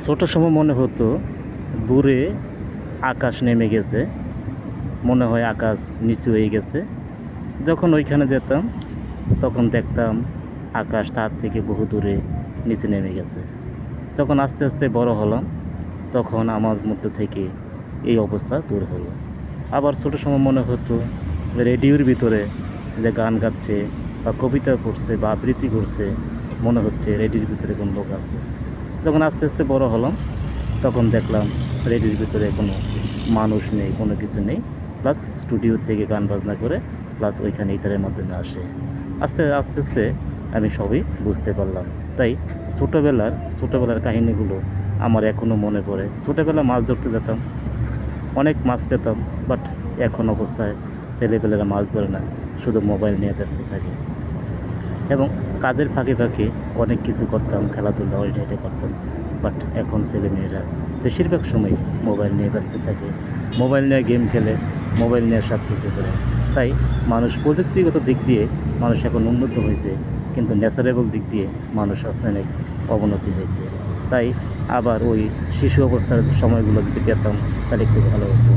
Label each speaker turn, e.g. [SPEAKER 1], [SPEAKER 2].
[SPEAKER 1] ছোটো সময় মনে হতো দূরে আকাশ নেমে গেছে, মনে হয় আকাশ নিচু হয়ে গেছে। যখন ওইখানে যেতাম তখন দেখতাম আকাশ তার থেকে বহু দূরে নিচে নেমে গেছে। যখন আস্তে আস্তে বড় হলাম তখন আমার মধ্যে থেকে এই অবস্থা দূর হলো। আবার ছোটো সময় মনে হতো রেডিওর ভিতরে যে গান গাচ্ছে বা কবিতা পড়ছে বা আবৃত্তি করছে, মনে হচ্ছে রেডিওর ভিতরে কোনো লোক আছে। যখন আস্তে আস্তে বড় হলাম তখন দেখলাম রেডিওর ভিতরে কোনো মানুষ নেই, কোনো কিছু নেই, প্লাস স্টুডিও থেকে গান বাজনা করে প্লাস ওইখানে ইতারের মাধ্যমে আসে। আস্তে আস্তে আস্তে আমি সবই বুঝতে পারলাম। তাই ছোটোবেলার কাহিনিগুলো আমার এখনও মনে পড়ে। ছোটোবেলায় মাছ ধরতে যেতাম, অনেক মাছ পেতাম, বাট এখন অবস্থায় ছেলেপেলেরা মাছ ধরে না, শুধু মোবাইল নিয়ে ব্যস্ত থাকে। এবং কাজের ফাঁকে ফাঁকে অনেক কিছু করতাম, খেলাধুলা ওইটা এটা করতাম। বাট এখন ছেলেমেয়েরা বেশিরভাগ সময়ই মোবাইল নিয়ে ব্যস্ত থাকে, মোবাইল নিয়ে গেম খেলে, মোবাইল নিয়ে সব কিছু করে। তাই মানুষ প্রযুক্তিগত দিক দিয়ে মানুষ এখন উন্নত হয়েছে, কিন্তু ন্যাচারেবল দিক দিয়ে মানুষ অনেক অবনতি হয়েছে। তাই আবার ওই শিশু অবস্থার সময়গুলো যদি পেতাম তাহলে খুব ভালো হতো।